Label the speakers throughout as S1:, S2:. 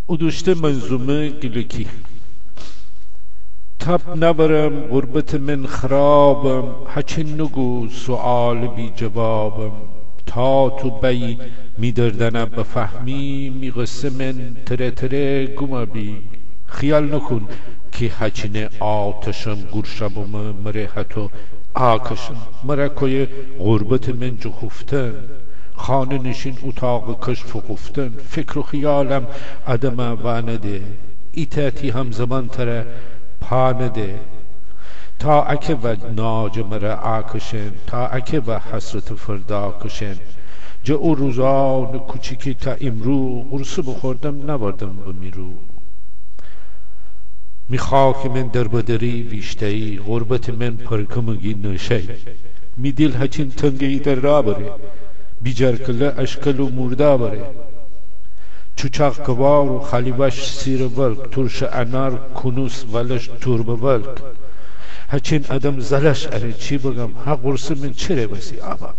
S1: ادوشته منظومه گلکی تب نبرم غربت من خرابم هچه نگو سؤال بی جوابم تا تو بی میدردنم بفهمی میقصه من تره تره گم بی خیال نکن که هچینه آتشم گرشبم مره حتو آکشم مره کوی غربت من جو خفتن خانه نشین اتاق کشف و گفتن فکر و خیالم عدم وانده ایتاتی هم زمان تره پانده تا اکه و ناج مره آکشن تا اکه و حسرت فردا کشن جا او روزان کوچیکی تا امرو قرصه بخوردم نبردم بمیرو میخواک من در بدری ویشتهی غربت من پرکمگی نشهی می دل هچین تنگی در را بره بیجر کله اشکل و مرده بره چوچاق کوار و خالیوش سیر ولک ترش انار کنوس ولش تورب ولک هچین ادم زلش اره چی بگم ها قرصه من چره بسی آبا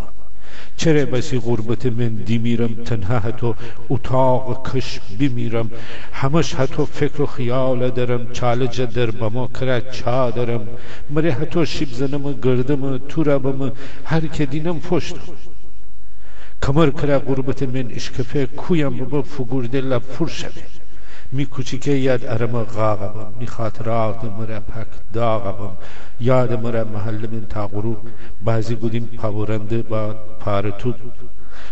S1: چره بسی غربت من دیمیرم تنها حتی اتاق کش بمیرم همش حتی فکر و خیال دارم چالجه در بما کرد چا دارم مره حتی شیب زنم گردم توربم هر که دینم فشتم کمر کرد غربت من اشکفه کویم بابا فگورده لب فرشمه می کوچیکه یاد ارم غاغبم می خاطرات مره پک داغبم یاد مره محل من تا غروب بعضی گودیم پاورنده با پارتود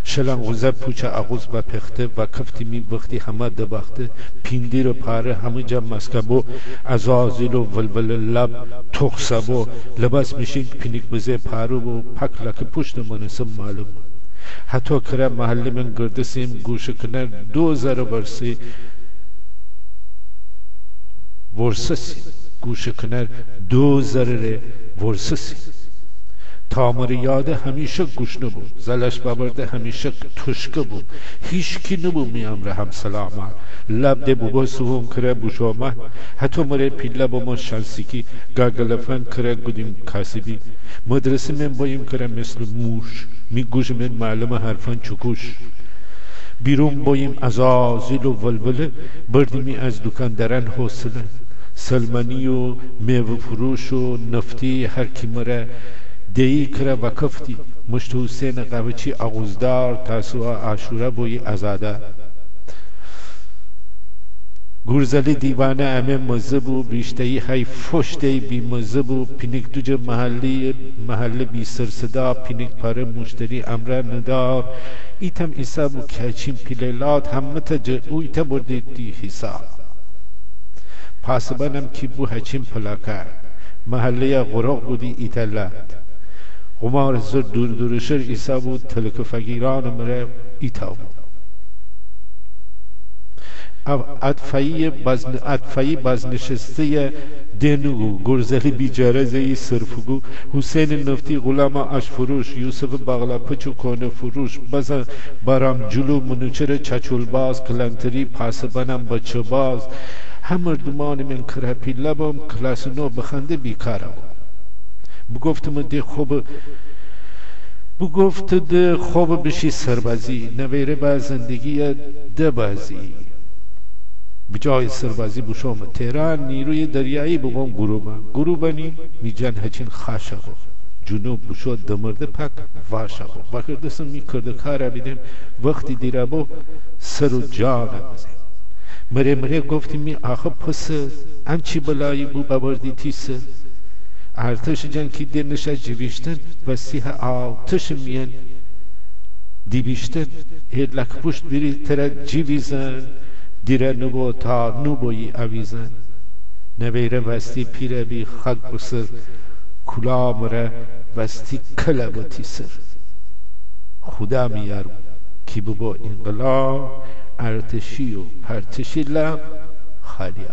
S1: شلنگ غزه پوچه اغوز با پخته و کفتی می وقتی همه دبخته پیندی رو پاره همه جا مسکبو ازازیل و ولول لب تخصبو لباس میشین پینیک بزه پارو و پک لک پشت مناسب معلوم حتی کرا محل من گردسیم گوش کنر 2000 ورسی ورسسی گوش کنر 2000 ورسسی تامر یاده همیشه گوش نبود زلش ببرده همیشه تشکه بود هیچ کی نبود میامره هم سلامه لب ده بابا سوهم کره بوشامه حتی مره پیله با ما شانسیکی گاگلفن کره گودیم کاسبی مدرسه من بایم کره مثل موش می گوش من معلم حرفان چکوش بیرون بایم ازازیل و ولوله بردیمی از دکان درن حوصله سلمانی و میوه فروش و نفتی هر کی مره دیی کره و کفتی مشت حسین قوچی اغوزدار تاسوع عاشوره بوی ازاده گرزلی دیوانه امه مزبو بیشتهی های فشتی بی مزبو پینک دوجه محل بی سرصدا پینک پاره مشتری امره ندار ایتم ایسابو کچین پیلیلات همه تا او ایتا برده دی حساب پاسبانم کی بو هچین پلاکر محله غرق بودی ایتالات قمار زر دور دورشر ایسا بود تلک فقیران مره ایتا بود ادفعی بازنشسته دنگو گرزلی بیجاره زی صرفگو حسین نفتی غلام اشفروش یوسف بغلا پچو کونه فروش بزن برام جلو منوچر چچول باز کلانتری پاسبانم بچه باز همه دمان من کرپی لبم کلاس نو بخنده بیکارم بگفتم ده خوب بشی سربازی نویره با زندگی دبازی بجای سربازی بشوم تهران نیروی دریایی بگم گروبانی میجن هچین خاشقو جنوب بشو دمرده پک واشقو وکردسم می کرده کارا بیدم وقتی دیره بو سر و جان بزیم مره گفتیم می آخه پس ام چی بلایی بو ببردی تیسه ارتش جن کی دنش جویشتن و سیه آتش میان دیبیشتن هیدلک پشت بیری تره جیویزن دیره نبو تا نبوی اویزن نویره وستی پیره بی خگ بسر کلامره وستی کلبتی سر خدا میار کی ببا انقلاب ارتشی و پرتشی لب خالی